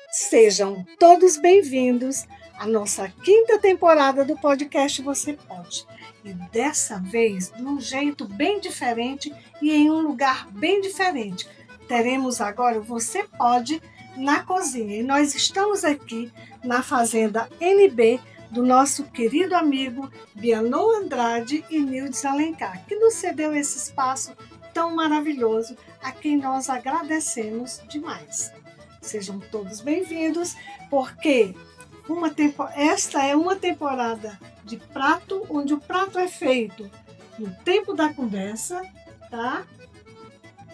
Sejam todos bem-vindos à nossa quinta temporada do podcast Você Pode. E dessa vez, de um jeito bem diferente e em um lugar bem diferente. Teremos agora o Você Pode na cozinha. E nós estamos aqui na Fazenda NB do nosso querido amigo Bianô Andrade e Nildes Alencar, que nos cedeu esse espaço tão maravilhoso, a quem nós agradecemos demais. Sejam todos bem-vindos, porque esta é uma temporada de prato, onde o prato é feito no tempo da conversa, tá?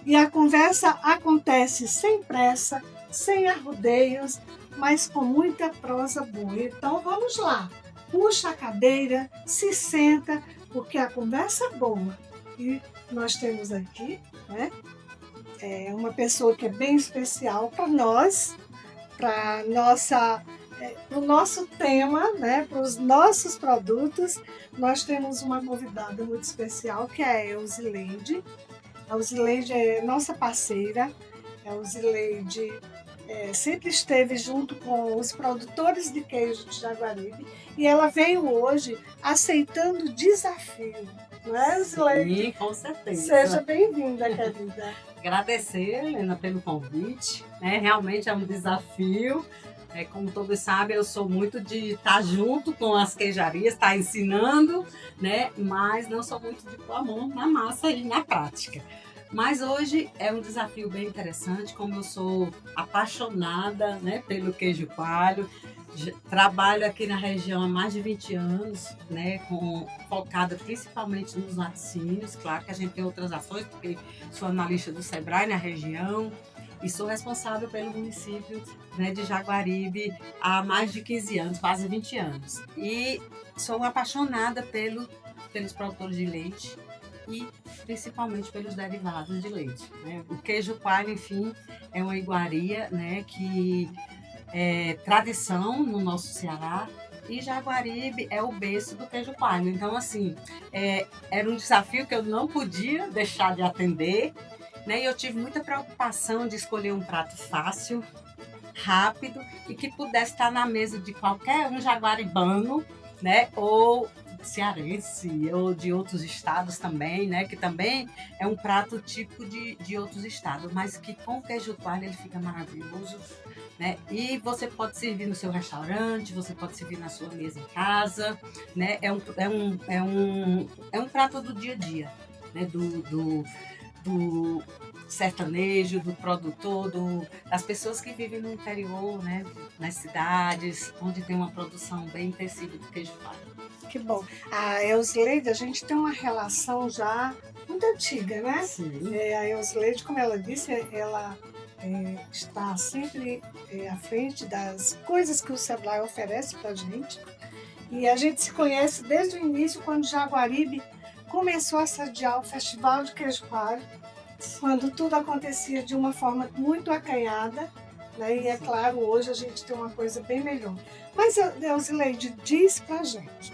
E a conversa acontece sem pressa, sem arrudeios, mas com muita prosa boa. Então vamos lá, puxa a cadeira, se senta, porque a conversa é boa. E nós temos aqui, né? Uma pessoa que é bem especial para nós, para o nosso tema, né, para os nossos produtos. Nós temos uma convidada muito especial, que é a Elzileide. A Elzileide é nossa parceira. A Elzileide sempre esteve junto com os produtores de queijo de Jaguaribe e ela veio hoje aceitando o desafio. Não é, Elzileide? Sim, com certeza. Seja bem-vinda, querida. Agradecer, Helena, pelo convite. Realmente é um desafio. Como todos sabem, eu sou muito de estar junto com as queijarias, estar ensinando, né? Mas não sou muito de pôr a mão na massa e na prática. Mas hoje é um desafio bem interessante, como eu sou apaixonada, né, pelo queijo coalho. Trabalho aqui na região há mais de 20 anos, né, focada principalmente nos laticínios. Claro que a gente tem outras ações, porque sou analista do Sebrae na região e sou responsável pelo município, né, de Jaguaribe há mais de 15 anos, quase 20 anos. E sou apaixonada pelos produtores de leite e principalmente pelos derivados de leite, né? O queijo coalho, enfim, é uma iguaria, né, que é tradição no nosso Ceará, e Jaguaribe é o berço do queijo coalho. Então, assim, era um desafio que eu não podia deixar de atender, né? E eu tive muita preocupação de escolher um prato fácil, rápido e que pudesse estar na mesa de qualquer um jaguaribano, né? Ou cearense, ou de outros estados também, né? Que também é um prato típico de outros estados, mas que com queijo coalho ele fica maravilhoso, né? E você pode servir no seu restaurante, você pode servir na sua mesa em casa, né? É um prato do dia a dia, né? do sertanejo, do produtor, das pessoas que vivem no interior, né? Nas cidades, onde tem uma produção bem intensiva do queijo coalho. Que bom. A Eusleide, a gente tem uma relação já muito antiga, né? Sim. A Eusleide, como ela disse, ela está sempre à frente das coisas que o Sebrae oferece para a gente. E a gente se conhece desde o início, quando Jaguaribe começou a sediar o Festival de Queijo Coalho, quando tudo acontecia de uma forma muito acanhada, né? E é claro, hoje a gente tem uma coisa bem melhor. Mas, Eusleide, diz para a gente,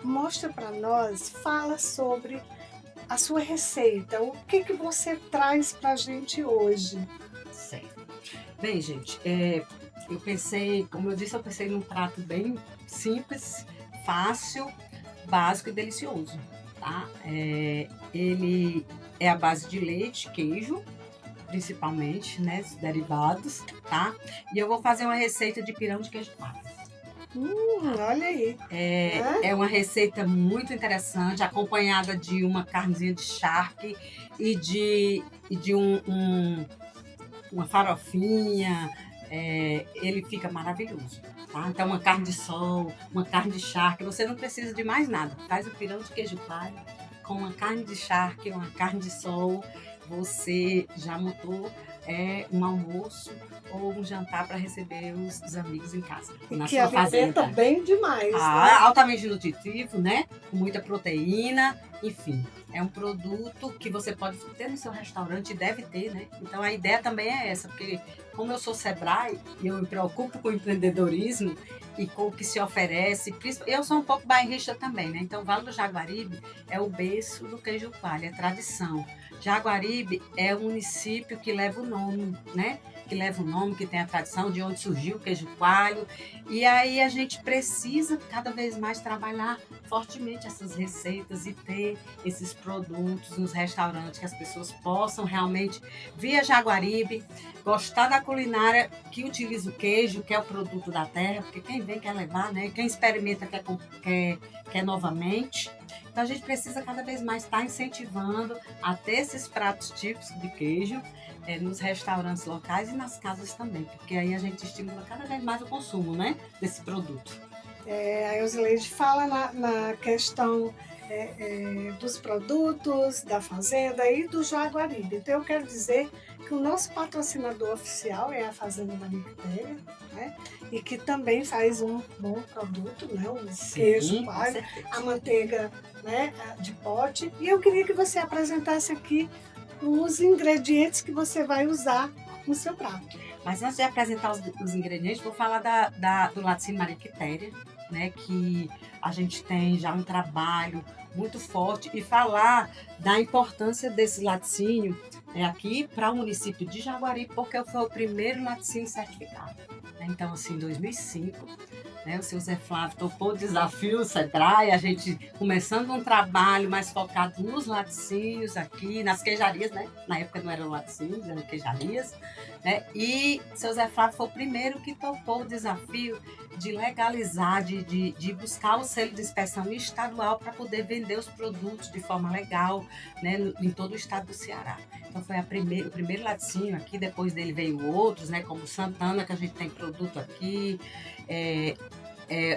mostra para nós, fala sobre a sua receita, o que você traz para a gente hoje. Certo. Bem, gente, eu pensei, como eu disse, eu pensei num prato bem simples, fácil, básico e delicioso, tá? Ele é à base de leite, queijo, principalmente, né, os derivados, tá? E eu vou fazer uma receita de pirão de queijo coalho. Olha aí. É uma receita muito interessante, acompanhada de uma carnezinha de charque e de uma farofinha. Ele fica maravilhoso, tá? Então, uma carne de sol, uma carne de charque, você não precisa de mais nada. Faz o pirão de queijo coalho com uma carne de charque, uma carne de sol, você já montou um almoço ou um jantar para receber os amigos em casa. E que alimenta bem demais. Altamente nutritivo, né? Com muita proteína, enfim. É um produto que você pode ter no seu restaurante e deve ter, né? Então a ideia também é essa, porque como eu sou Sebrae e eu me preocupo com o empreendedorismo e com o que se oferece, eu sou um pouco bairrista também, né? Então o Vale do Jaguaribe é o berço do queijo coalho, é tradição. Jaguaribe é um município que leva o nome, né? Que leva o nome, que tem a tradição de onde surgiu o queijo coalho. E aí a gente precisa cada vez mais trabalhar fortemente essas receitas e ter esses produtos nos restaurantes, que as pessoas possam realmente vir a Jaguaribe, gostar da culinária que utiliza o queijo, que é o produto da terra, porque quem vem quer levar, né? Quem experimenta quer novamente. Então a gente precisa cada vez mais estar incentivando a ter esses pratos típicos de queijo nos restaurantes locais e nas casas também, porque aí a gente estimula cada vez mais o consumo, né, desse produto. A Eusleide fala na questão dos produtos, da fazenda e do Jaguaribe. Então eu quero dizer que o nosso patrocinador oficial é a Fazenda Maria Quitéria, né? E que também faz um bom produto, né? O queijo coalho, a manteiga, né, de pote. E eu queria que você apresentasse aqui os ingredientes que você vai usar no seu prato. Mas antes de apresentar os ingredientes, vou falar do laticínio Maria Quitéria, né, que a gente tem já um trabalho muito forte, e falar da importância desse laticínio aqui para o município de Jaguaribe, porque foi o primeiro laticínio certificado. Então, assim, em 2005, o seu Zé Flávio topou o desafio, o Sebrae, a gente começando um trabalho mais focado nos laticínios aqui, nas queijarias, né? Na época não eram laticínios, eram queijarias, né? E o seu Zé Flávio foi o primeiro que topou o desafio de legalizar, de buscar o selo de inspeção estadual para poder vender os produtos de forma legal, né? Em todo o estado do Ceará. Então foi o primeiro laticínio aqui, depois dele veio outros, né? Como Santana, que a gente tem produto aqui,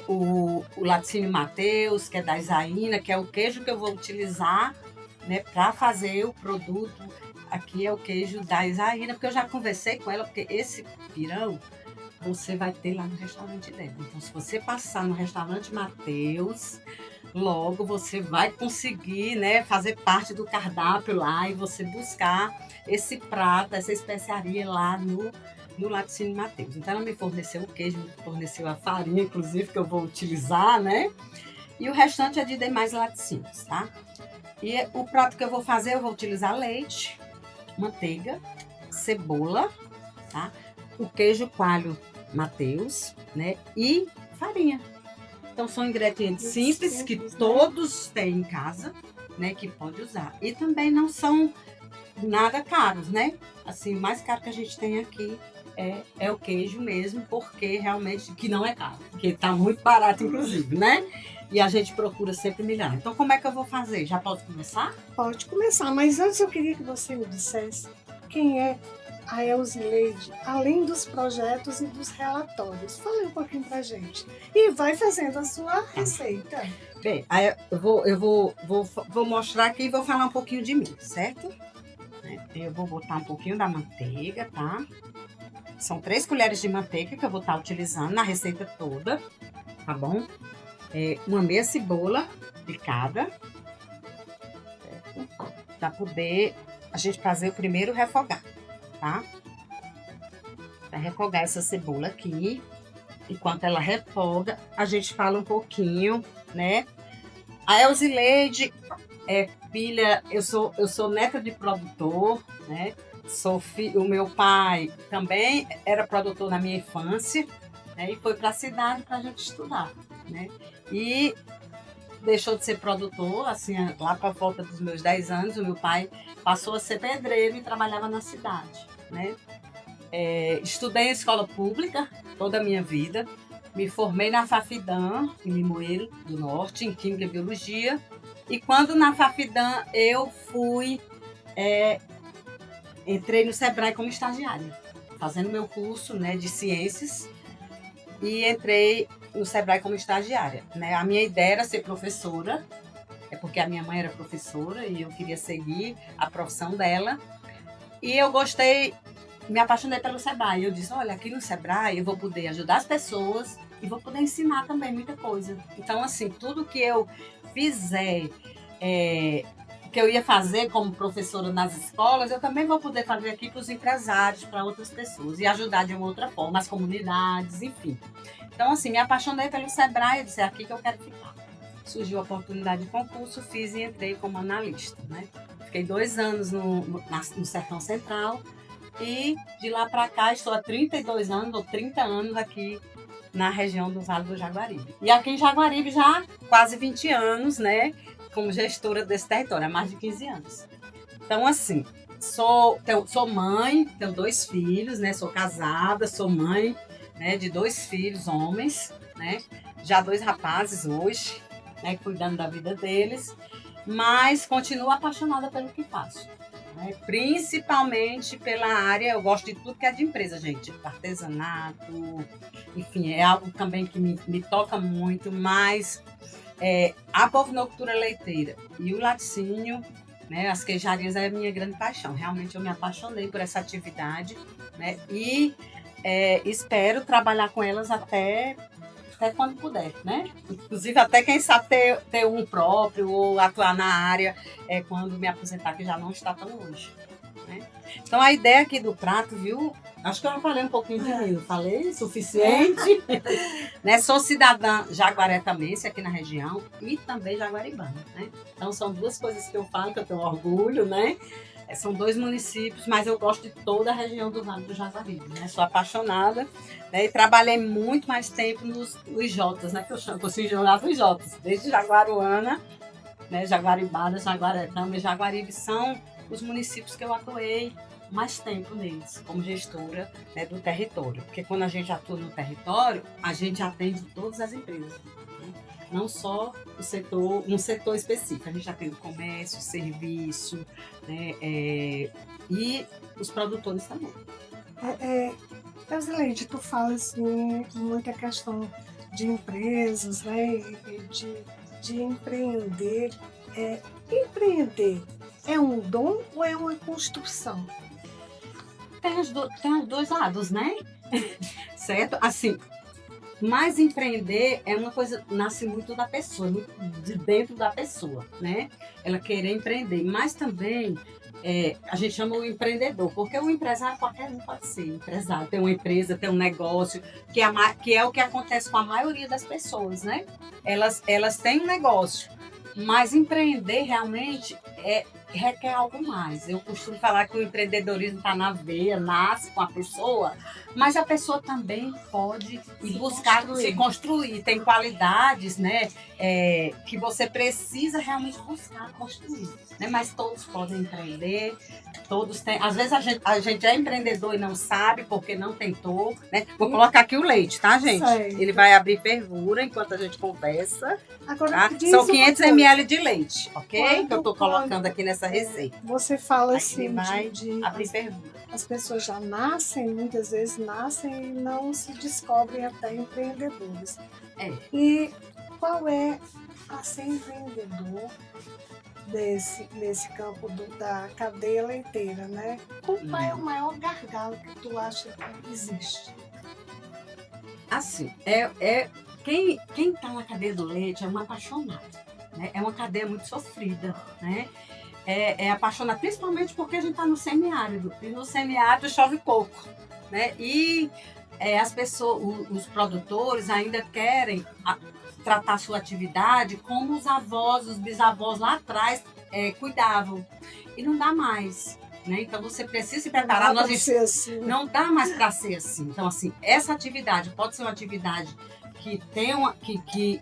o laticínio Mateus, que é da Isaína, que é o queijo que eu vou utilizar, né, para fazer o produto. Aqui é o queijo da Isaína, porque eu já conversei com ela, porque esse pirão você vai ter lá no restaurante dela. Então, se você passar no restaurante Mateus, logo você vai conseguir, né, fazer parte do cardápio lá e você buscar esse prato, essa especiaria lá no laticínio Mateus. Então, ela me forneceu o queijo, me forneceu a farinha, inclusive, que eu vou utilizar, né? E o restante é de demais laticínios, tá? E o prato que eu vou fazer, eu vou utilizar leite, manteiga, cebola, tá? O queijo coalho Mateus, né? E farinha. Então, são ingredientes simples que todos têm em casa, né? Que pode usar. E também não são nada caros, né? Assim, o mais caro que a gente tem aqui é o queijo mesmo, porque realmente que não é caro, porque tá muito barato, inclusive, né? e a gente procura sempre melhorar. Então, como é que eu vou fazer? Já posso começar? Pode começar, mas antes eu queria que você me dissesse quem é a Elzileide, além dos projetos e dos relatórios. Fale um pouquinho pra gente. E vai fazendo a sua receita. Bem, aí vou mostrar aqui e vou falar um pouquinho de mim, certo? Eu vou botar um pouquinho da manteiga, tá? São 3 colheres de manteiga que eu vou estar utilizando na receita toda, tá bom? Uma meia cebola picada, certo? Para poder a gente fazer o primeiro refogar, tá? Para refogar essa cebola aqui, enquanto ela refoga, a gente fala um pouquinho, né? A Elzileide é filha, eu sou neta de produtor, né? O meu pai também era produtor na minha infância, né? E foi para a cidade para a gente estudar, né? E deixou de ser produtor, assim, lá para volta dos meus 10 anos, o meu pai passou a ser pedreiro e trabalhava na cidade, né? Estudei em escola pública toda a minha vida, me formei na Fafidam, em Limoeiro do Norte, em Química e Biologia, e quando na Fafidam eu entrei no Sebrae como estagiária, fazendo meu curso, né, de ciências, e entrei no Sebrae como estagiária, né? A minha ideia era ser professora, porque a minha mãe era professora e eu queria seguir a profissão dela. E eu gostei, me apaixonei pelo Sebrae. Eu disse, olha, aqui no Sebrae eu vou poder ajudar as pessoas e vou poder ensinar também muita coisa. Então, assim, tudo que eu fizer, que eu ia fazer como professora nas escolas, eu também vou poder fazer aqui para os empresários, para outras pessoas e ajudar de uma outra forma, as comunidades, enfim. Então, assim, me apaixonei pelo Sebrae, eu disse, é aqui que eu quero ficar. Surgiu a oportunidade de concurso, fiz e entrei como analista, né? Fiquei 2 anos no Sertão Central e de lá para cá estou há 32 anos, ou 30 anos aqui na região do Vale do Jaguaribe. E aqui em Jaguaribe já quase 20 anos, né? Como gestora desse território, há mais de 15 anos. Então, assim, sou mãe, tenho 2 filhos, né? Sou casada, sou mãe, né, de 2 filhos, homens, né? Já 2 rapazes hoje, né? Cuidando da vida deles. Mas continuo apaixonada pelo que faço. Né? Principalmente pela área, eu gosto de tudo que é de empresa, gente. Artesanato, enfim, é algo também que me toca muito, mas a bovinocultura leiteira e o laticínio, né, as queijarias é a minha grande paixão. Realmente eu me apaixonei por essa atividade, né, e espero trabalhar com elas até quando puder, né? Inclusive até quem sabe ter um próprio ou atuar na área quando me aposentar, que já não está tão longe. Né? Então a ideia aqui do prato, viu? Acho que eu falei um pouquinho de mim, falei suficiente. Né? Sou cidadã jaguaretamense aqui na região e também jaguaribana, né? Então são 2 coisas que eu falo, que eu tenho orgulho, né? São 2 municípios, mas eu gosto de toda a região do Vale do Jaguaribe, né? Sou apaixonada, né? E trabalhei muito mais tempo nos Jotas, né? Que eu chamo, assim, jogava os Jotas, desde Jaguaruana, né? Jaguaribada, Jaguaretama e Jaguaribe são os municípios que eu atuei mais tempo neles, como gestora, né, do território. Porque quando a gente atua no território, a gente atende todas as empresas. Né? Não só um setor específico, a gente atende comércio, serviço, né, e os produtores também. Elzileide, tu fala assim, muita questão de empresas, né, de empreender. Empreender é um dom ou é uma construção? Tem os 2 lados, né? Certo? Assim, mas empreender é uma coisa, nasce muito da pessoa, muito de dentro da pessoa, né? Ela querer empreender, mas também a gente chama o empreendedor, porque o empresário, qualquer um pode ser empresário, tem uma empresa, tem um negócio, que é o que acontece com a maioria das pessoas, né? Elas têm um negócio, mas empreender realmente requer algo mais. Eu costumo falar que o empreendedorismo está na veia, nasce com a pessoa, mas a pessoa também pode ir buscar se construir. Tem qualidades, né, que você precisa realmente buscar construir. Né? Mas todos podem empreender, todos têm. Às vezes a gente é empreendedor e não sabe porque não tentou. Né? Vou colocar aqui o leite, tá, gente? Certo. Ele vai abrir fervura enquanto a gente conversa. Agora, Tá? São 500 ml de leite, ok? Que eu estou colocando aqui nessa receita. Você fala Aí assim ele vai de abrir fervura. as pessoas já nascem, muitas vezes nascem e não se descobrem até empreendedores. E qual é a ser empreendedor nesse campo da cadeia leiteira, né? Qual é o maior gargalo que tu acha que existe? Assim, quem está na cadeia do leite é um apaixonado. Né? É uma cadeia muito sofrida. Né? É apaixonado, principalmente porque a gente está no semiárido. E no semiárido chove pouco. Né? E as pessoas, os produtores ainda querem tratar a sua atividade como os avós, os bisavós lá atrás cuidavam. E não dá mais. Né? Então você precisa se preparar. Não dá mais para ser assim. Então, assim, essa atividade pode ser uma atividade que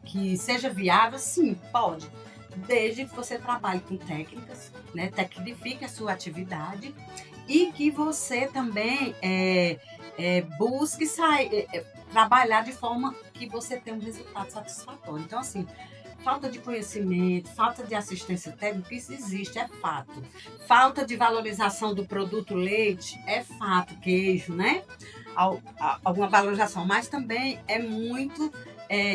que seja viável, sim, pode. Desde que você trabalhe com técnicas, né? Tecnifique a sua atividade e que você também busque trabalhar de forma que você tenha um resultado satisfatório. Então, assim, falta de conhecimento, falta de assistência técnica, isso existe, é fato. Falta de valorização do produto leite, é fato, queijo, né? Alguma valorização, mas também é muito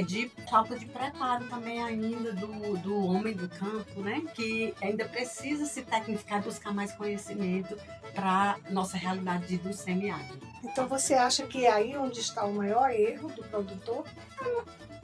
de falta de preparo também ainda do homem do campo, né? Que ainda precisa se tecnificar, buscar mais conhecimento para nossa realidade do semiárido. Então você acha que é aí onde está o maior erro do produtor?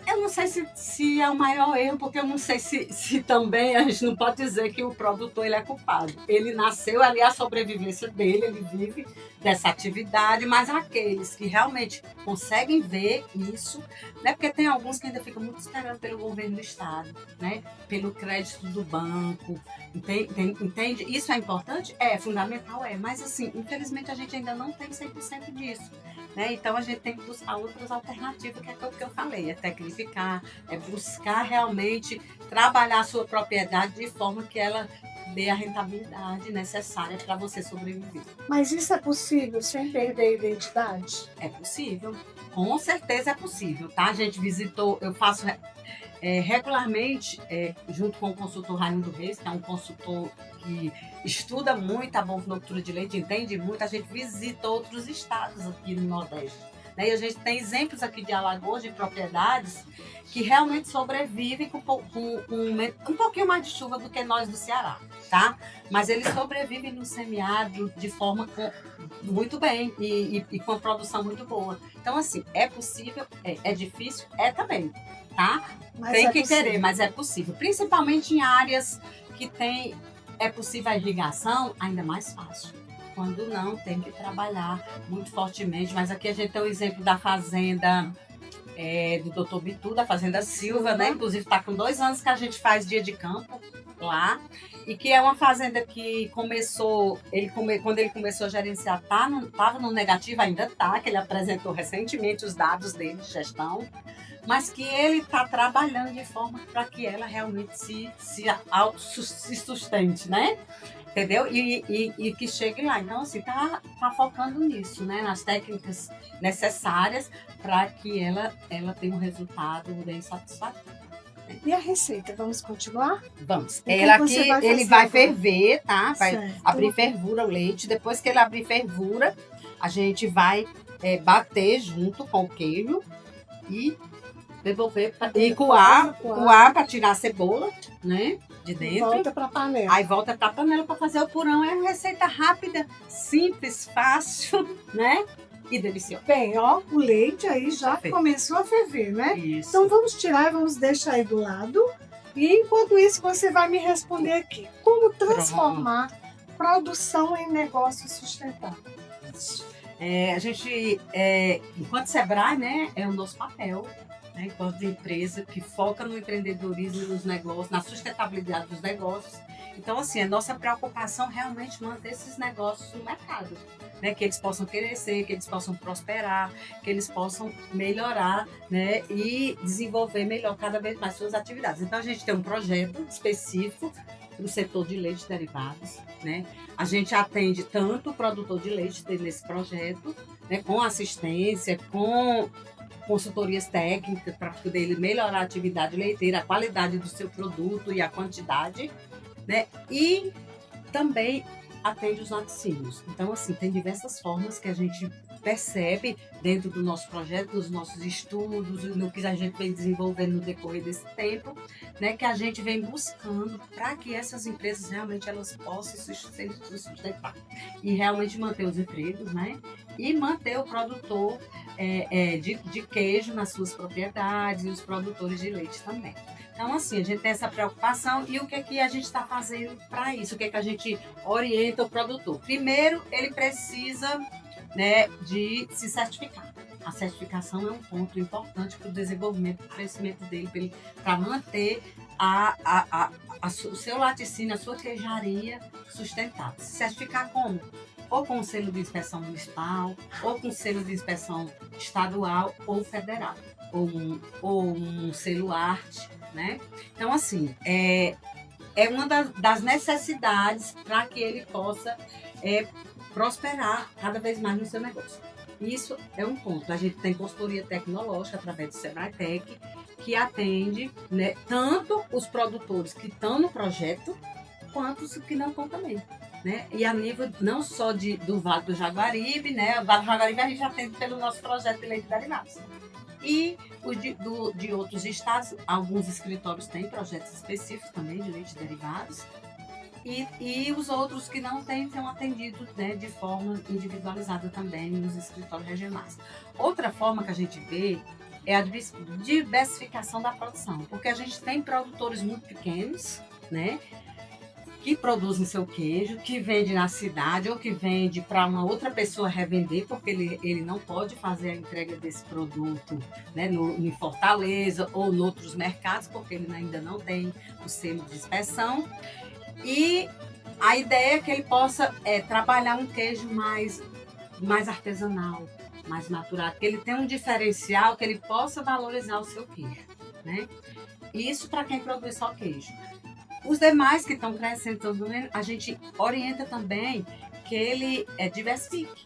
Eu não sei se é o maior erro, porque eu não sei se também a gente não pode dizer que o produtor ele é culpado. Ele nasceu ali, a sobrevivência dele, ele vive dessa atividade, mas aqueles que realmente conseguem ver isso, né? Porque tem alguns que ainda ficam muito esperando pelo governo do estado, né? Pelo crédito do banco, entende? Isso é importante? É fundamental, mas assim, infelizmente a gente ainda não tem 100% disso. Né? Então a gente tem que buscar outras alternativas, que é o que eu falei, é tecnificar, é buscar realmente trabalhar a sua propriedade de forma que ela dê a rentabilidade necessária para você sobreviver. Mas isso é possível sem perder a identidade? É possível, com certeza é possível, tá? A gente visitou, eu faço regularmente, junto com o consultor Raimundo Reis, que é um consultor que estuda muito a bovinocultura de leite, entende muito, a gente visita outros estados aqui no Nordeste. Né? E a gente tem exemplos aqui de Alagoas, de propriedades, que realmente sobrevivem com um pouquinho mais de chuva do que nós do Ceará, tá? Mas eles sobrevivem no semiárido de forma muito bem e com produção muito boa. Então, assim, é possível, é difícil, também. Tá? Tem que querer, mas é possível. Principalmente em áreas que é possível a irrigação, ainda mais fácil. Quando não, tem que trabalhar muito fortemente. Mas aqui a gente tem o exemplo da fazenda do Dr. Bitu, da Fazenda Silva, né? Inclusive está com 2 anos que a gente faz dia de campo lá. E que é uma fazenda que começou, quando ele começou a gerenciar, estava no negativo, ainda está, que ele apresentou recentemente os dados dele de gestão, mas que ele está trabalhando de forma para que ela realmente se sustente, né? Entendeu? E que chegue lá. Então, assim, tá focando nisso, né? Nas técnicas necessárias para que ela tenha um resultado bem satisfatório. E a receita, vamos continuar? Vamos. Ele vai ferver, tá? Vai abrir fervura o leite. Depois que ele abrir fervura, a gente vai bater junto com o queijo e devolver e coar para tirar a cebola, né? De dentro. Volta para a panela. Aí volta para a panela para fazer o purão. É uma receita rápida, simples, fácil, né? E deliciosa. Bem, ó, o leite aí já começou a ferver, né? Isso. Então vamos tirar e vamos deixar aí do lado. E enquanto isso você vai me responder aqui. Como transformar produção em negócio sustentável? Isso. A gente, enquanto Sebrae, né, é o nosso papel né, enquanto empresa que foca no empreendedorismo dos negócios, na sustentabilidade dos negócios. Então, assim, a nossa preocupação é realmente manter esses negócios no mercado, né, que eles possam crescer, que eles possam prosperar, que eles possam melhorar, né, e desenvolver melhor cada vez mais suas atividades. Então, a gente tem um projeto específico para o setor de leite derivados, né? A gente atende tanto o produtor de leite nesse projeto, né, com assistência, com consultorias técnicas para poder ele melhorar a atividade leiteira, a qualidade do seu produto e a quantidade, né? E também atende os laticínios. Então, assim, tem diversas formas que a gente percebe dentro do nosso projeto, dos nossos estudos, no que a gente vem desenvolvendo no decorrer desse tempo, né, que a gente vem buscando para que essas empresas realmente elas possam se sustentar e realmente manter os empregos, né, e manter o produtor de queijo nas suas propriedades e os produtores de leite também. Então, assim, a gente tem essa preocupação e o que a gente está fazendo para isso? O que a gente orienta o produtor? Primeiro, ele precisa, né, de se certificar. A certificação é um ponto importante para o desenvolvimento, para o crescimento dele, para manter o seu laticínio, a sua queijaria sustentável. Se certificar como? Ou com o selo de inspeção municipal, ou com o selo de inspeção estadual ou federal, ou um selo arte, né? Então, assim, é uma das necessidades para que ele possa prosperar cada vez mais no seu negócio. Isso é um ponto. A gente tem consultoria tecnológica através do Sebratec, que atende, né, tanto os produtores que estão no projeto, quanto os que não estão também. Né? E a nível não só do Vale do Jaguaribe, né? O Vale do Jaguaribe a gente atende pelo nosso projeto de leite derivados. E de outros estados, alguns escritórios têm projetos específicos também de leite derivados. E os outros que não têm são atendidos, né, de forma individualizada também nos escritórios regionais. Outra forma que a gente vê é a diversificação da produção, porque a gente tem produtores muito pequenos, né, que produzem seu queijo, que vende na cidade ou que vende para uma outra pessoa revender, porque ele não pode fazer a entrega desse produto, né, em Fortaleza ou em outros mercados, porque ele ainda não tem o selo de inspeção. E a ideia é que ele possa trabalhar um queijo mais artesanal, mais maturado, que ele tenha um diferencial, que ele possa valorizar o seu queijo, né? Isso para quem produz só queijo. Os demais que estão crescendo, a gente orienta também que ele diversifique,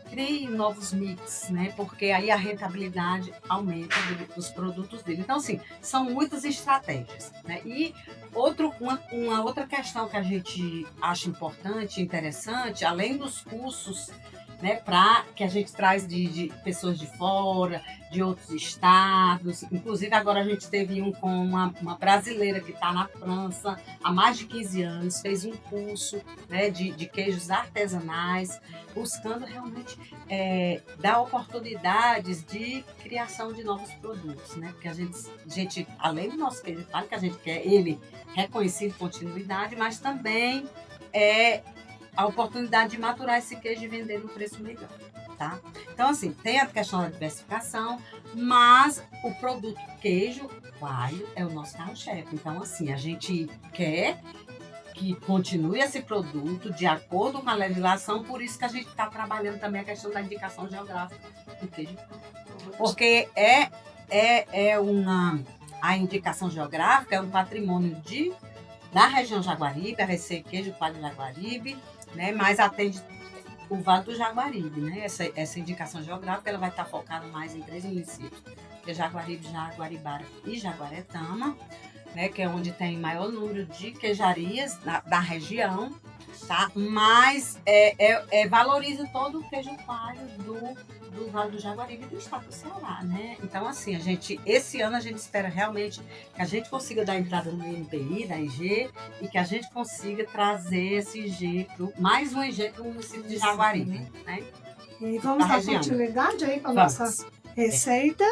crie novos mix, né? Porque aí a rentabilidade aumenta dos produtos dele. Então, assim, são muitas estratégias, né? E uma outra questão que a gente acha importante e interessante, além dos cursos, né, que a gente traz de pessoas de fora, de outros estados. Inclusive, agora a gente teve um com uma brasileira que está na França há mais de 15 anos, fez um curso, né, de queijos artesanais, buscando realmente dar oportunidades de criação de novos produtos, né? Porque a gente além do nosso queijo palha, que a gente quer ele reconhecido em continuidade, mas também a oportunidade de maturar esse queijo e vender no preço melhor, tá? Então, assim, tem a questão da diversificação, mas o produto queijo coalho é o nosso carro-chefe. Então, assim, a gente quer que continue esse produto de acordo com a legislação, por isso que a gente está trabalhando também a questão da indicação geográfica do queijo coalho. Porque a indicação geográfica é um patrimônio da região Jaguaribe, a Receita Queijo Coalho Jaguaribe, né, mas atende o Vale do Jaguaribe, né? Essa indicação geográfica ela vai estar focada mais em 3 municípios, que é Jaguaribe, Jaguaribara e Jaguaretama, né, que é onde tem maior número de queijarias da região, tá? Mas valoriza todo o queijo coalho do Vale do Jaguaribe e do estado do Ceará, né? Então, assim, esse ano a gente espera realmente que a gente consiga dar entrada no INPI, da IG, e que a gente consiga trazer esse IG, mais um IG para o município de Jaguaribe, né? E vamos dar continuidade aí com a nossa receita.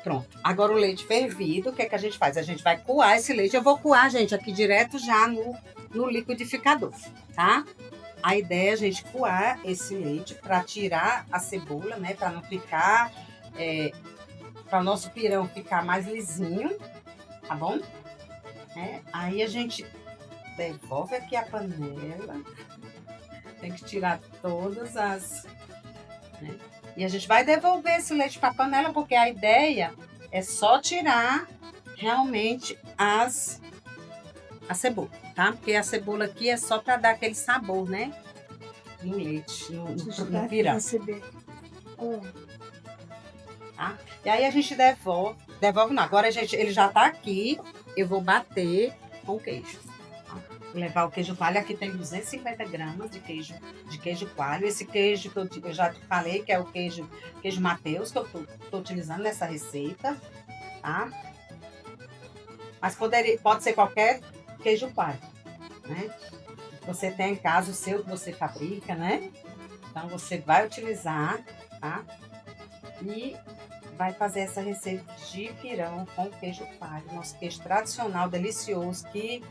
Pronto. Agora o leite fervido, o que é que a gente faz? A gente vai coar esse leite. Eu vou coar, gente, aqui direto já no liquidificador, tá? A ideia é a gente coar esse leite para tirar a cebola, né? Para não ficar para o nosso pirão ficar mais lisinho, tá bom? Aí a gente devolve aqui a panela. Tem que tirar todas as... né? E a gente vai devolver esse leite para a panela, porque a ideia é só tirar realmente a cebola, tá? Porque a cebola aqui é só para dar aquele sabor, né? No leite, no pirão. Tá? E aí a gente devolve não. Agora ele já tá aqui, eu vou bater com o queijo. Tá? Vou levar o queijo coalho, aqui tem 250 gramas de queijo coalho. Esse queijo que eu já te falei, que é o queijo Mateus, que eu tô utilizando nessa receita, tá? Mas pode ser qualquer queijo coalho, né? Você tem em casa o seu que você fabrica, né? Então você vai utilizar, tá? E vai fazer essa receita de pirão com queijo coalho, nosso queijo tradicional, delicioso, que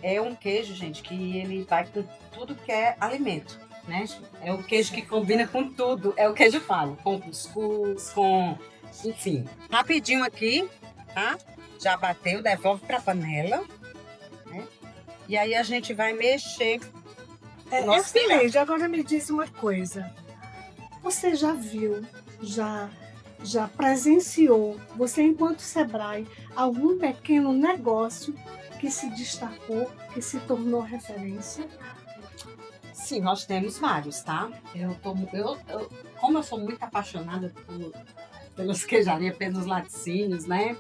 é um queijo, gente, que ele vai com tudo que é alimento, né? É o queijo que combina com tudo, é o queijo coalho, com cuscuz, enfim. Rapidinho aqui, tá? Já bateu, devolve para a panela, né? E aí a gente vai mexer. Excelente. Agora me diz uma coisa. Você já viu, já presenciou, você enquanto Sebrae, algum pequeno negócio que se destacou, que se tornou referência? Sim, nós temos vários, tá? Como eu sou muito apaixonada pelas queijarias, pelos laticínios, né?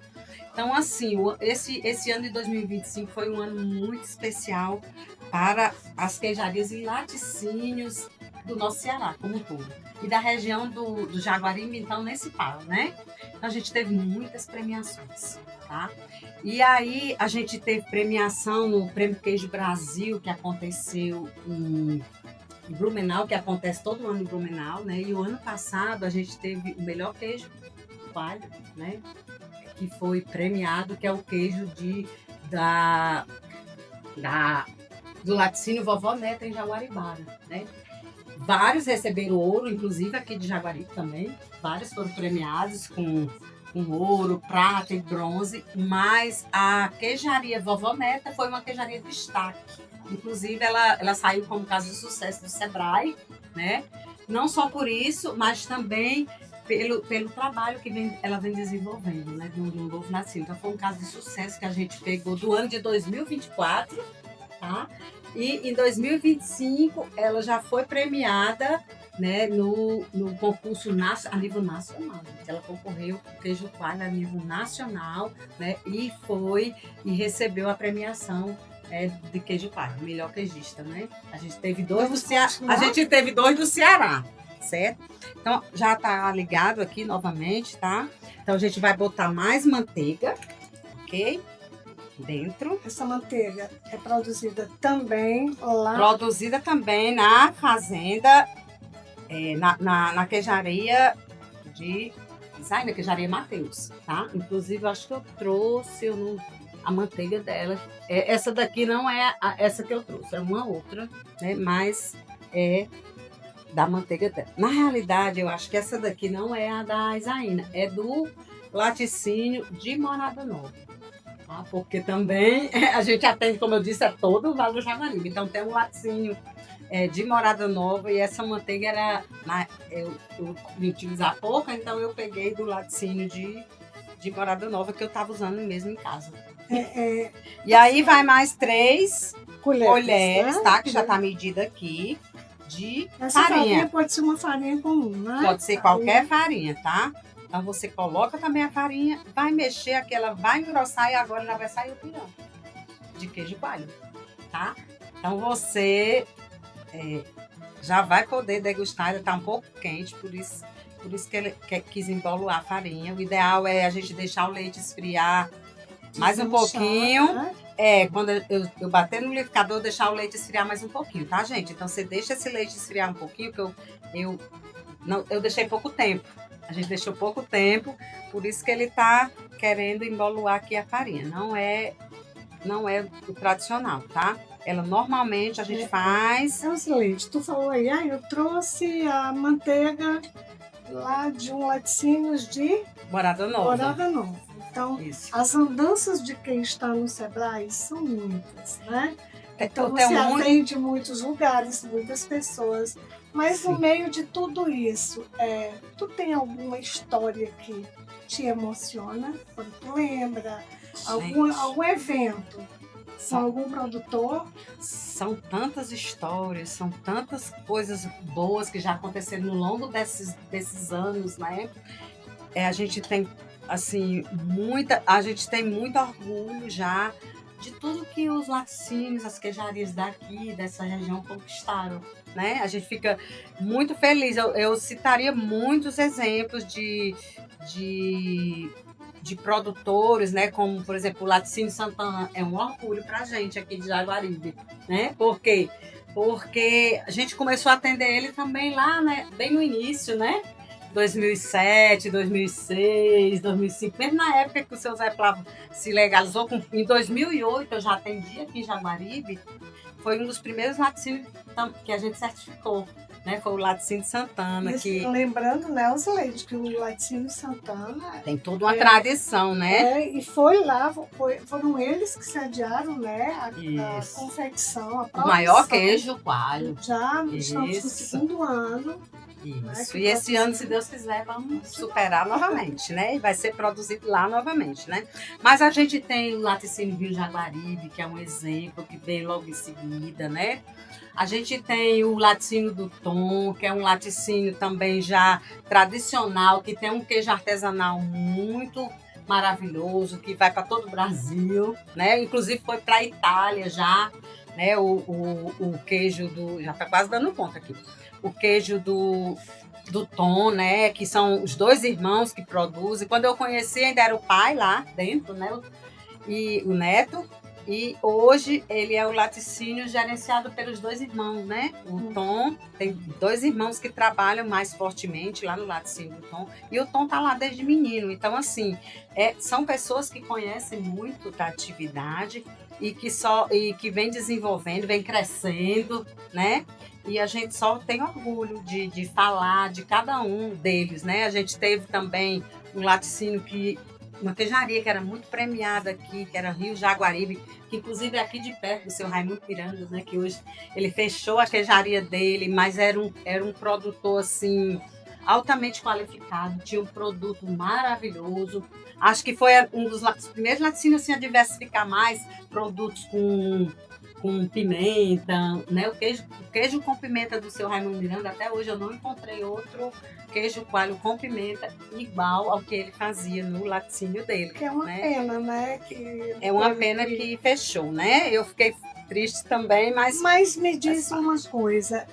Então, assim, esse ano de 2025 foi um ano muito especial para as queijarias e laticínios do nosso Ceará, como um todo. E da região do Jaguaribe, então, nem se fala, né? Então, a gente teve muitas premiações, tá? E aí, a gente teve premiação no Prêmio Queijo Brasil, que aconteceu em Blumenau, que acontece todo ano em Blumenau, né? E o ano passado, a gente teve o melhor queijo coalho, né? Que foi premiado, que é o queijo do laticínio Vovó Neta em Jaguaribara, né? Vários receberam ouro, inclusive aqui de Jaguaribe também. Vários foram premiados com ouro, prata e bronze, mas a queijaria Vovó Neta foi uma queijaria de destaque. Inclusive, ela saiu como caso de sucesso do Sebrae, né? Não só por isso, mas também pelo trabalho que ela vem desenvolvendo, né, do novo nascido. Então, foi um caso de sucesso que a gente pegou do ano de 2024, tá? E em 2025, ela já foi premiada, né, no concurso a nível nacional. Ela concorreu com o queijo coalho a nível nacional, né, e recebeu a premiação de queijo coalho, melhor queijista, né? A gente teve dois do Ceará. Certo? Então, já tá ligado aqui novamente, tá? Então, a gente vai botar mais manteiga, ok? Dentro. Essa manteiga é produzida também lá? Produzida também na fazenda, na queijaria na queijaria Mateus, tá? Inclusive, eu acho que eu trouxe a manteiga dela. Essa daqui não é essa que eu trouxe, é uma outra, né? Mas da manteiga dela. Na realidade, eu acho que essa daqui não é a da Isaína, é do laticínio de Morada Nova. Tá? Porque também a gente atende, como eu disse, a todo o Vale do Jaguaribe. Então tem um laticínio de Morada Nova e essa manteiga eu ia utilizar pouca, então eu peguei do laticínio de Morada Nova que eu estava usando mesmo em casa. E aí vai mais 3 colheres, tá? Que já está medida aqui. Essa farinha pode ser uma farinha comum, né? Pode ser qualquer farinha, tá? Então você coloca também a farinha, vai mexer aqui, ela vai engrossar e agora já vai sair o pirão de queijo coalho, tá? Então você já vai poder degustar, ele tá um pouco quente, por isso que ele quis emboluar a farinha. O ideal é a gente deixar o leite esfriar mais um pouquinho. Né? Quando eu bater no liquidificador, deixar o leite esfriar mais um pouquinho, tá, gente? Então, você deixa esse leite esfriar um pouquinho, que eu deixei pouco tempo. A gente deixou pouco tempo, por isso que ele tá querendo emboluar aqui a farinha. Não é o tradicional, tá? Ela normalmente a gente faz... É o seguinte, tu falou aí, eu trouxe a manteiga lá de um Laticínios de Morada Nova. Morada Nova. Então, Isso. as andanças de quem está no Sebrae são muitas, né? Então, Tem você muito- atende muitos lugares, muitas pessoas. Mas no Sim. meio de tudo isso, tu tem alguma história que te emociona? Quando tu lembra? Algum evento com São, algum produtor? são tantas histórias, são tantas coisas boas que já aconteceram no longo desses anos, né? A gente tem assim a gente tem muito orgulho já de tudo que os laticínios, as queijarias daqui dessa região conquistaram, né? A gente fica muito feliz. Eu citaria muitos exemplos de, de produtores, né? Como por exemplo o Laticínio Santana é um orgulho para a gente aqui de Jaguaribe, né? Por quê? Porque a gente começou a atender ele também lá, né? Bem no início, né? 2007, 2006, 2005, mesmo na época que o seu Zé Plavo se legalizou, em 2008 eu já atendi aqui em Jaguaribe, foi um dos primeiros laticínios que a gente certificou, né? Foi o Laticínio Santana. Isso, que lembrando, né, os leitos, que o Laticínio Santana tem toda uma tradição, né? e foi lá, foram eles que sediaram, né, a confecção, a produção. O maior queijo coalho. Já estamos no segundo ano. Isso. E esse ano, se Deus quiser, vamos superar novamente, né? E vai ser produzido lá novamente, né? Mas a gente tem o Laticínio Rio Jaguaribe, que é um exemplo, que veio logo em seguida, né? A gente tem o Laticínio do Tom, que é um laticínio também já tradicional, que tem um queijo artesanal muito maravilhoso, que vai para todo o Brasil, né? Inclusive foi para a Itália já, né? O queijo do... Já está quase dando conta aqui. O queijo do Tom, né? Que são os dois irmãos que produzem. Quando eu conheci, ainda era o pai lá dentro, né? E o neto. E hoje ele é o laticínio gerenciado pelos dois irmãos, né? O Tom, tem dois irmãos que trabalham mais fortemente lá no laticínio do Tom. E o Tom tá lá desde menino. Então, assim, são pessoas que conhecem muito da atividade e que vem desenvolvendo, vem crescendo, né? E a gente só tem orgulho de falar de cada um deles, né? A gente teve também um laticínio uma queijaria que era muito premiada aqui, que era Rio Jaguaribe, que inclusive é aqui de perto do seu Raimundo Miranda, né? Que hoje ele fechou a queijaria dele, mas era um produtor assim altamente qualificado, tinha um produto maravilhoso. Acho que foi um dos primeiros laticínios assim, a diversificar mais produtos com pimenta, né? O queijo com pimenta do seu Raimundo Miranda, até hoje eu não encontrei outro queijo coalho com pimenta igual ao que ele fazia no laticínio dele. Que é uma pena, né? É uma pena que fechou, né? Eu fiquei triste também, mas... Mas me diz uma coisa,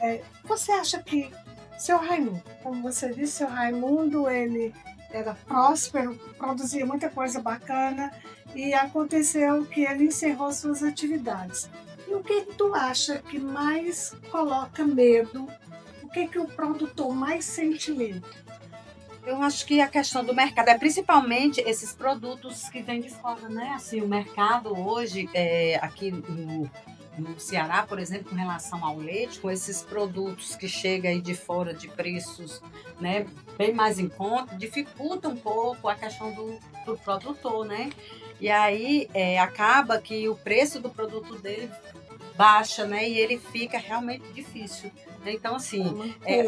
você acha que seu Raimundo, como você disse, seu Raimundo, ele era próspero, produzia muita coisa bacana e aconteceu que ele encerrou suas atividades. E o que tu acha que mais coloca medo? O que o produtor mais sente medo? Eu acho que a questão do mercado é principalmente esses produtos que vêm de fora, né? Assim, o mercado hoje, aqui no Ceará, por exemplo, com relação ao leite, com esses produtos que chegam aí de fora de preços, né, bem mais em conta, dificulta um pouco a questão do produtor, né? E aí acaba que o preço do produto dele baixa, né? E ele fica realmente difícil. Então, assim,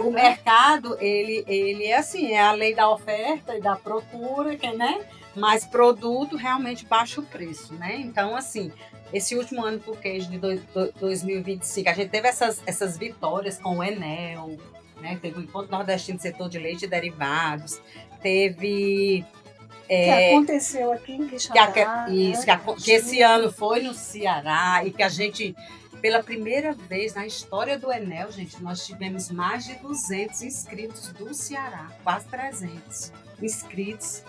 o mercado, ele é assim, é a lei da oferta e da procura, né? Mas produto realmente baixa o preço, né? Então, assim, esse último ano por queijo de 2025, a gente teve essas vitórias com o Enel, né? Teve o Encontro Nordestino do Setor de Leite e Derivados, teve... que aconteceu aqui em Quixadá. Que esse ano foi no Ceará e que a gente, pela primeira vez na história do Enel, gente, nós tivemos mais de 200 inscritos do Ceará, quase 300 inscritos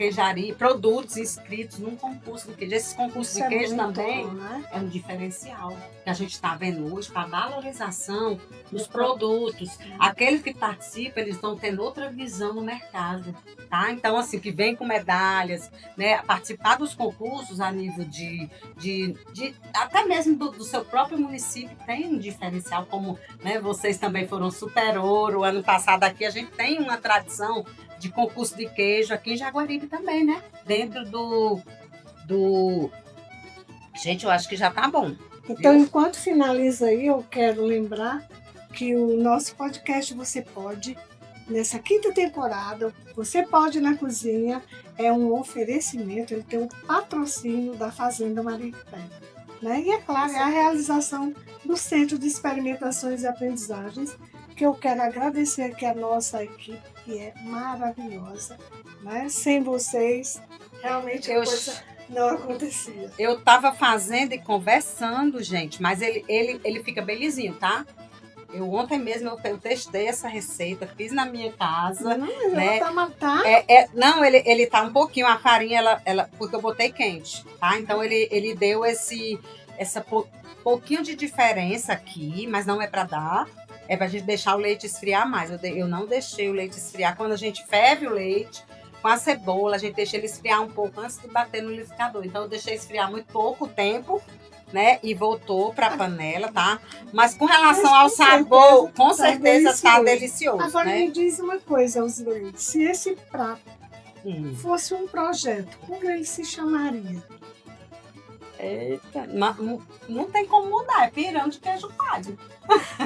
queijaria, produtos inscritos num concurso de queijo. Esses concursos de queijo também bom, né? é um diferencial que a gente está vendo hoje para valorização dos produtos. Aqueles que participam, eles estão tendo outra visão no mercado, tá? Então, assim, que vem com medalhas, né? Participar dos concursos a nível de até mesmo do seu próprio município tem um diferencial, como, né, vocês também foram Super Ouro. Ano passado aqui a gente tem uma tradição de concurso de queijo aqui em Jaguaribe também, né? Dentro do... Gente, eu acho que já tá bom. Então, viu? enquanto finaliza aí, eu quero lembrar que o nosso podcast Você Pode, nessa 5ª temporada, Você Pode na Cozinha, é um oferecimento, ele tem um patrocínio da Fazenda Maripé. Né? E, é claro, é a realização do Centro de Experimentações e Aprendizagens, que eu quero agradecer aqui a nossa equipe, que é maravilhosa. Né? Sem vocês, realmente a coisa não acontecia. Eu estava fazendo e conversando, gente, mas ele fica belizinho, tá? Ontem mesmo eu testei essa receita, fiz na minha casa. Não, mas né? ela tá... Não, ele tá um pouquinho, a farinha, porque eu botei quente, tá? Então ele deu pouquinho de diferença aqui, mas não é para dar. É pra gente deixar o leite esfriar mais. Eu não deixei o leite esfriar. Quando a gente ferve o leite com a cebola, a gente deixa ele esfriar um pouco antes de bater no liquidificador. Então eu deixei esfriar muito pouco tempo, né? E voltou para a panela, tá? Mas com relação ao sabor, com certeza tá delicioso. Agora né? me diz uma coisa, Osleide, se esse prato fosse um projeto, como ele se chamaria? Eita, não tem como mudar, é pirão de queijo coalho.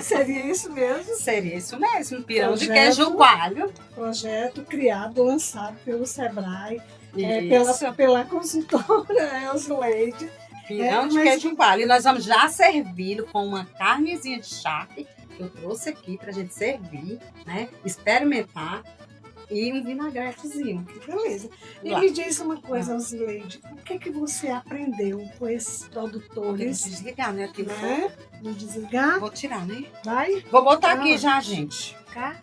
Seria isso mesmo? Seria isso mesmo, pirão de queijo coalho. Projeto criado, lançado pelo Sebrae, pela consultora Osleide. Pirão de queijo coalho. E nós vamos já servi-lo com uma carnezinha de charque, que eu trouxe aqui pra gente servir, né? Experimentar. E um vinagretezinho. Beleza. E me diz uma coisa, Osleide, o que você aprendeu com esses produtores? Vou desligar, né? Aqui né? Vou desligar. Vou tirar, né? Vai. Vou botar aqui já, gente. Cá.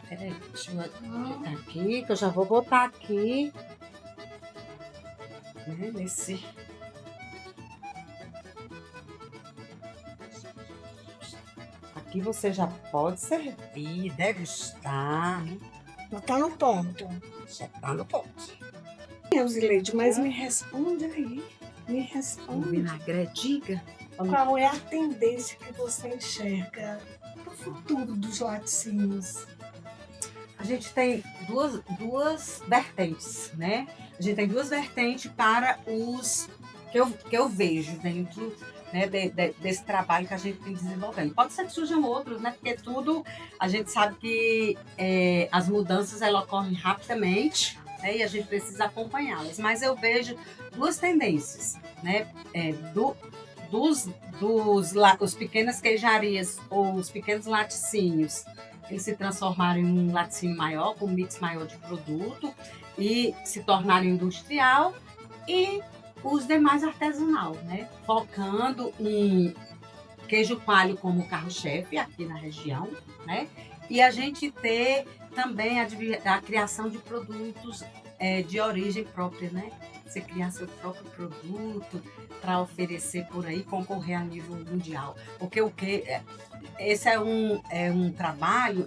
Peraí, deixa eu botar aqui, que eu já vou botar aqui. Né? Nesse... Aqui você já pode servir, degustar, né? Já tá no ponto. Já tá no ponto. Osleide, mas me responde aí. Me responde. O vinagrete, diga. Qual é a tendência que você enxerga para o futuro dos laticínios? A gente tem duas vertentes, né? A gente tem duas vertentes para os que eu vejo dentro, né, desse trabalho que a gente tem desenvolvendo. Pode ser que surjam outros, né? Porque tudo, a gente sabe que as mudanças elas ocorrem rapidamente, né, e a gente precisa acompanhá-las. Mas eu vejo duas tendências, né? Os pequenas queijarias ou os pequenos laticínios, eles se transformarem em um laticínio maior, com um mix maior de produto e se tornarem industrial, e os demais artesanal, né? Focando em queijo coalho como carro-chefe aqui na região, né? E a gente ter também a criação de produtos de origem própria, né? Você criar seu próprio produto para oferecer por aí, concorrer a nível mundial. Porque esse é um trabalho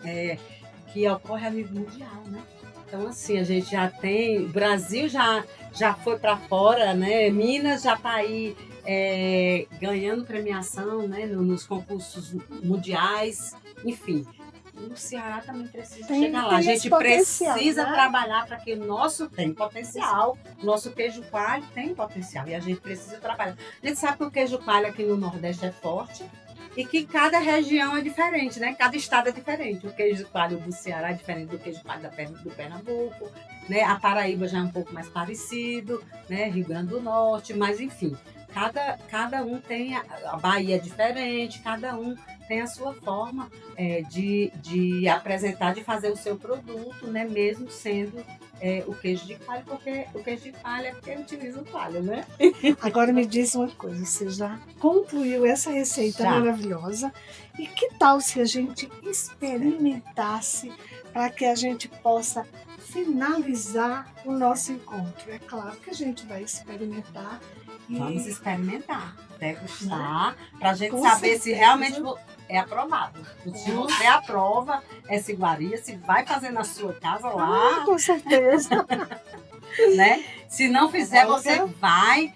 que ocorre a nível mundial, né? Então, assim, a gente já tem... O Brasil já foi para fora, né? Minas já está aí ganhando premiação, né? Nos concursos mundiais, enfim. O Ceará também precisa chegar lá. A gente precisa trabalhar para que o nosso tem potencial. O nosso queijo coalho tem potencial e a gente precisa trabalhar. A gente sabe que o queijo coalho aqui no Nordeste é forte e que cada região é diferente, né? Cada estado é diferente. O queijo coalho do Ceará é diferente do queijo coalho do Pernambuco, né? A Paraíba já é um pouco mais parecido, né? Rio Grande do Norte, mas enfim, cada um tem a Bahia é diferente, cada um tem a sua forma de apresentar, de fazer o seu produto, né? Mesmo sendo o queijo de coalho, porque o queijo de coalho é porque utiliza o coalho, né? Agora me diz uma coisa, você já concluiu essa receita maravilhosa, e que tal se a gente experimentasse para que a gente possa finalizar o nosso encontro. É claro que a gente vai experimentar. Vamos experimentar, degustar, para a gente Com saber se certeza. realmente é aprovado. Se você aprova essa iguaria, se vai fazer na sua casa lá, Com certeza. né? Se não fizer, Olha. você vai.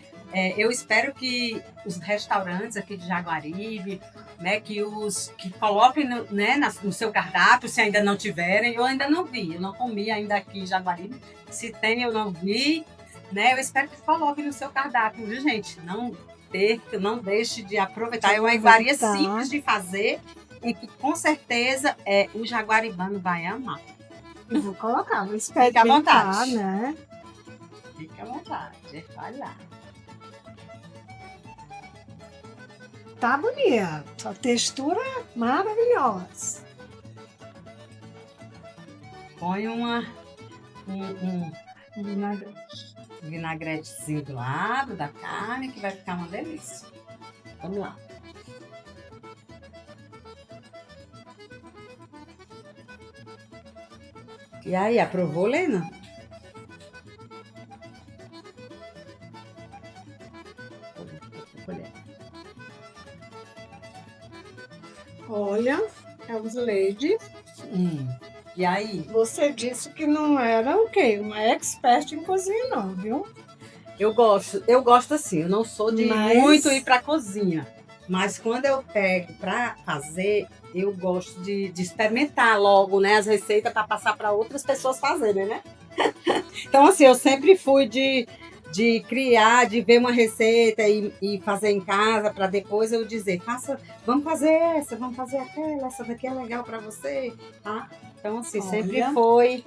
Eu espero que os restaurantes aqui de Jaguaribe, né, que coloquem no seu cardápio, se ainda não tiverem. Eu ainda não vi, eu não comi ainda aqui em Jaguaribe. Se tem, eu não vi. Né? Eu espero que coloquem no seu cardápio, viu, gente? Não perca, não deixe de aproveitar. É uma iguaria simples de fazer e que com certeza o jaguaribano vai amar. Eu vou colocar, vou Fique à experimentar, vontade. né? Fique à vontade, vai lá. Tá bonita, a textura maravilhosa. Põe um Vinagrete. vinagretezinho do lado da carne, que vai ficar uma delícia. Vamos lá. E aí, aprovou, Lena? Olha, Elzileide, E aí? você disse que não era o quê? Uma expert em cozinha, não, viu? Eu gosto assim, eu não sou de muito ir para a cozinha, mas quando eu pego para fazer, eu gosto de experimentar logo, né, as receitas para passar para outras pessoas fazerem, né? Então, assim, eu sempre fui de criar, de ver uma receita e fazer em casa, para depois eu dizer, vamos fazer essa, vamos fazer aquela, essa daqui é legal para você, tá? Então, assim, sempre foi.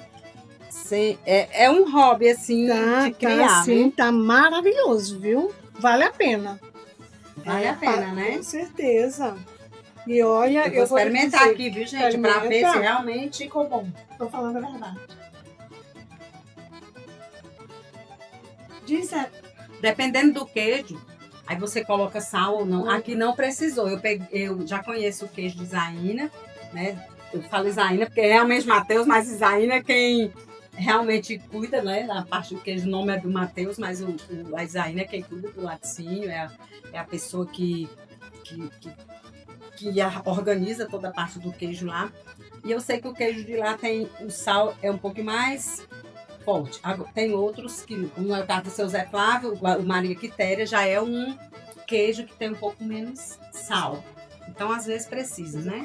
É um hobby, assim, de criar, sim, né? tá maravilhoso, viu? Vale a pena. Vale a pena, né? Com certeza. E olha, eu vou experimentar aqui, viu, gente? Para ver se realmente ficou bom. Tô falando a verdade. Diz, dependendo do queijo, aí você coloca sal ou não. Aqui não precisou. Eu já conheço o queijo de Isaína, né? Eu falo Isaína porque é realmente Mateus, mas Isaína é quem realmente cuida, né? Na parte do queijo, o nome é do Mateus, mas a Isaína é quem cuida do laticínio, é a pessoa que organiza toda a parte do queijo lá. E eu sei que o queijo de lá o sal é um pouco mais forte. Tem outros que, como é o caso do seu Zé Flávio, o Maria Quitéria, já é um queijo que tem um pouco menos sal. Então, às vezes, precisa, né?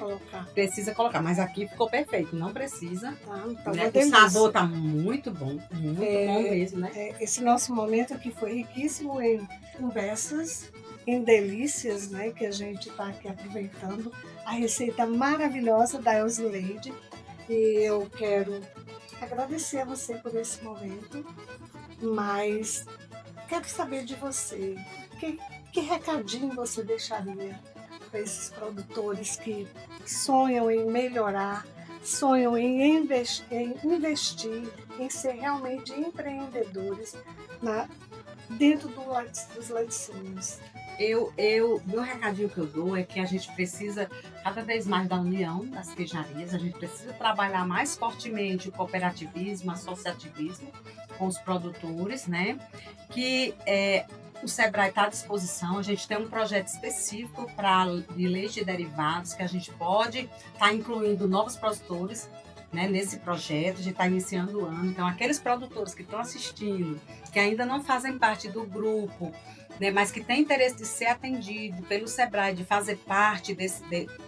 Precisa colocar. Mas aqui ficou perfeito, não precisa. Tá né? O sabor tá muito bom bom mesmo, né? Esse nosso momento aqui foi riquíssimo em conversas, em delícias, né? Que a gente está aqui aproveitando. A receita maravilhosa da Elzileide. E eu quero agradecer a você por esse momento, mas quero saber de você. Que recadinho você deixaria para esses produtores que sonham em melhorar, sonham em investir, em ser realmente empreendedores dentro dos laticínios? Meu recadinho que eu dou é que a gente precisa cada vez mais da união das queijarias, a gente precisa trabalhar mais fortemente o cooperativismo, o associativismo com os produtores, né? Que o Sebrae está à disposição, a gente tem um projeto específico de leite e derivados que a gente pode estar incluindo novos produtores, né, nesse projeto, a gente está iniciando o ano. Então, aqueles produtores que estão assistindo, que ainda não fazem parte do grupo, né, mas que tem interesse de ser atendido pelo Sebrae, de fazer parte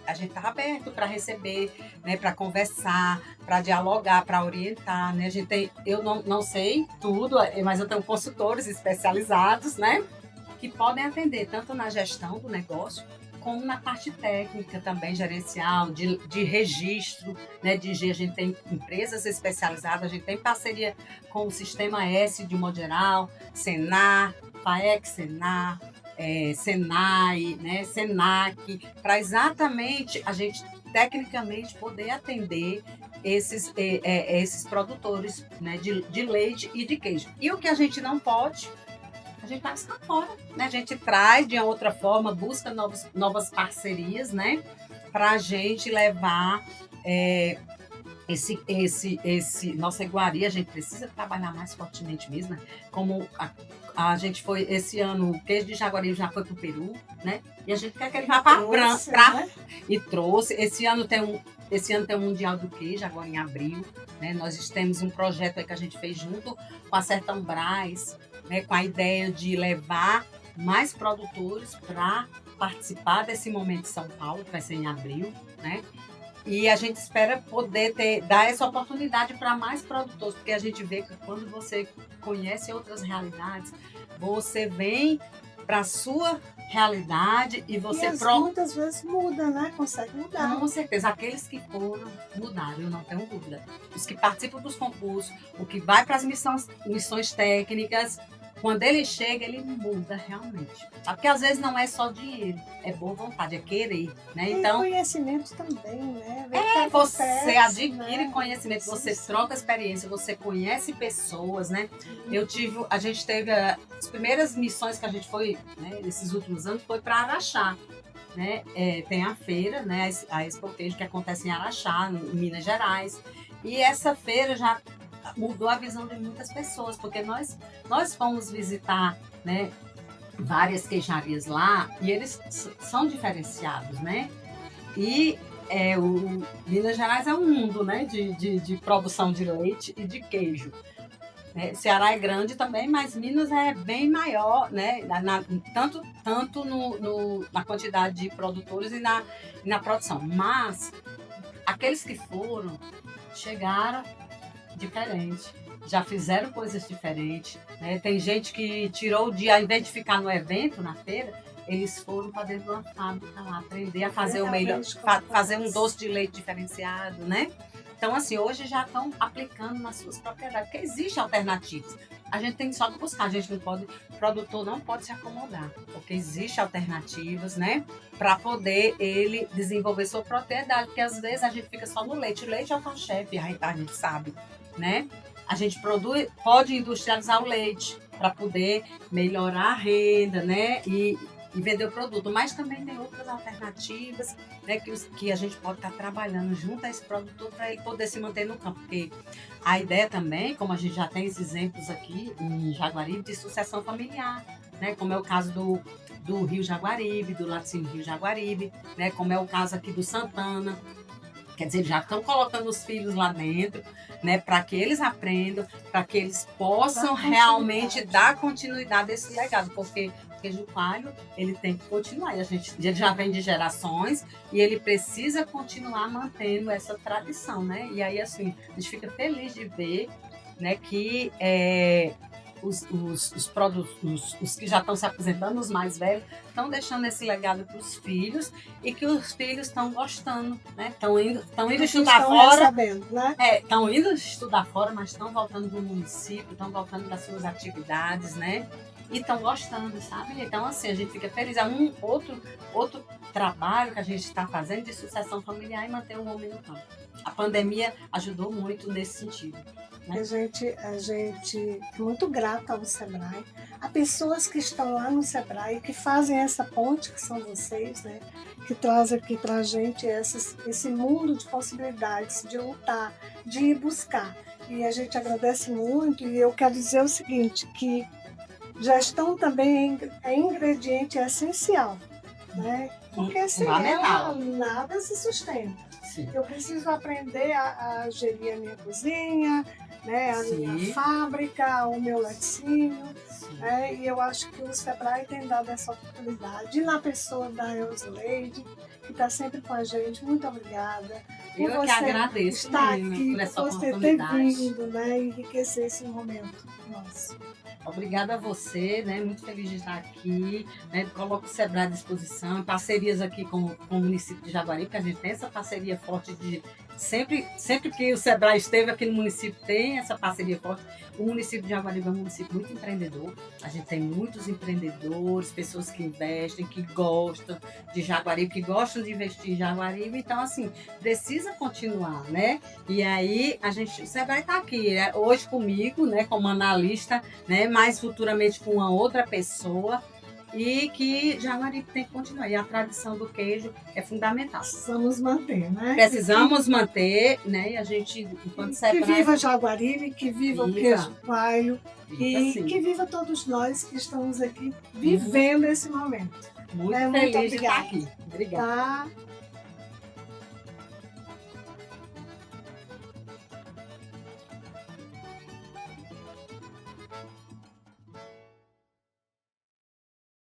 a gente está aberto para receber, né, para conversar, para dialogar, para orientar, né? Eu não sei tudo, mas eu tenho consultores especializados, né, que podem atender tanto na gestão do negócio como na parte técnica também, gerencial, de registro, né, a gente tem empresas especializadas, a gente tem parceria com o Sistema S de modo geral, Senar, FAEC, Senar, Senai, né, Senac, para exatamente a gente tecnicamente poder atender esses produtores, né, de leite e de queijo. E o que a gente não pode, a gente vai buscar fora, né? A gente traz de outra forma, busca novas parcerias, né? Para a gente levar Nossa iguaria, a gente precisa trabalhar mais fortemente mesmo, né? Como a gente foi, esse ano, o queijo de Jaguaribe já foi para o Peru, né? E a gente quer que ele vá para Trouxe, França, né? e trouxe. Esse ano tem o Mundial do Queijo, agora em abril, né? Nós temos um projeto aí que a gente fez junto com a Sertão Brás, né? Com a ideia de levar mais produtores para participar desse momento de São Paulo, que vai ser em abril, né? E a gente espera poder dar essa oportunidade para mais produtores, porque a gente vê que quando você conhece outras realidades, você vem para a sua realidade e você muitas vezes muda, né? Consegue mudar. Com certeza, aqueles que foram mudaram, eu não tenho dúvida. Os que participam dos concursos, o que vai para as missões técnicas, quando ele chega, ele muda realmente. Porque às vezes não é só dinheiro, é boa vontade, é querer, né? Então, conhecimento também, né? você adquire, né? conhecimento, você troca experiência, você conhece pessoas, né? A gente teve as primeiras missões que a gente foi, né, nesses últimos anos, foi para Araxá. Né? Tem a feira, né? A Expo Queijo, que acontece em Araxá, em Minas Gerais. E essa feira já mudou a visão de muitas pessoas, porque nós fomos visitar, né, várias queijarias lá e eles são diferenciados, né? E o Minas Gerais é um mundo, né, de produção de leite e de queijo. Ceará é grande também, mas Minas é bem maior, né? Tanto na quantidade de produtores e na produção. Mas aqueles que foram, chegaram diferente, já fizeram coisas diferentes, né? Tem gente que tirou o dia, ao invés de ficar no evento, na feira, eles foram para dentro de uma fábrica lá, aprender a fazer fazer um doce de leite diferenciado, né? Então, assim, hoje já estão aplicando nas suas propriedades, porque existem alternativas. A gente tem só que buscar, a gente não pode, o produtor não pode se acomodar, porque existem alternativas, né, para poder ele desenvolver sua propriedade, porque às vezes a gente fica só no leite. O leite é o carro-chefe, a gente sabe, né? A gente pode industrializar o leite para poder melhorar a renda, né, e vender o produto, mas também tem outras alternativas, né, que a gente pode estar trabalhando junto a esse produtor para ele poder se manter no campo, porque a ideia também, como a gente já tem esses exemplos aqui em Jaguaribe, de sucessão familiar, né, como é o caso do Rio Jaguaribe, do Laticínio Rio Jaguaribe, né, como é o caso aqui do Santana. Quer dizer, eles já estão colocando os filhos lá dentro, né, para que eles aprendam, para que eles possam realmente dar continuidade a esse legado, porque o queijo coalho, ele tem que continuar. E ele já vem de gerações e ele precisa continuar mantendo essa tradição, né? E aí, assim, a gente fica feliz de ver, né, que os produtos, os que já estão se aposentando, os mais velhos, estão deixando esse legado para os filhos e que os filhos estão gostando, né? Estão indo estudar fora. Né? Estão indo estudar fora, mas estão voltando para o município, estão voltando das suas atividades, né? E estão gostando, sabe? Então, assim, a gente fica feliz. É um outro trabalho que a gente está fazendo de sucessão familiar e manter o homem no campo. A pandemia ajudou muito nesse sentido. Né? A gente é muito grata ao Sebrae, a pessoas que estão lá no Sebrae, que fazem essa ponte, que são vocês, né? Que trazem aqui para a gente esse mundo de possibilidades, de lutar, de ir buscar. E a gente agradece muito, e eu quero dizer o seguinte, que gestão também é ingrediente essencial, né? Porque sem ela nada se sustenta. Sim. Eu preciso aprender a gerir a minha cozinha, né? A minha fábrica, o meu laticínio, né? E eu acho que o Sebrae tem dado essa oportunidade. E na pessoa da Eusleide, que está sempre com a gente, muito obrigada. Eu que agradeço estar mesmo, aqui, por essa você ter oportunidade. vindo, né? Enriquecer esse momento nosso. Obrigada a você, né? Muito feliz de estar aqui, né? Coloco o Sebrae à disposição, parcerias aqui com o município de Jaguaribe, que a gente tem essa parceria forte de sempre que o Sebrae esteve aqui no município tem essa parceria forte. O município de Jaguaribe é um município muito empreendedor. A gente tem muitos empreendedores, pessoas que investem, que gostam de Jaguaribe, que gostam de investir em Jaguaribe. Então, assim, precisa continuar, né? E aí, o Sebrae está aqui, né? Hoje comigo, né, como analista, né, mais futuramente com uma outra pessoa, e que Jaguaribe tem que continuar. E a tradição do queijo é fundamental. Precisamos manter, né? Precisamos manter, né? E a gente, enquanto Que viva Jaguaribe, que viva o queijo coalho e sim. que viva todos nós que estamos aqui vivendo esse momento. Muito Muito feliz de estar obrigada. aqui. Obrigada. Tá?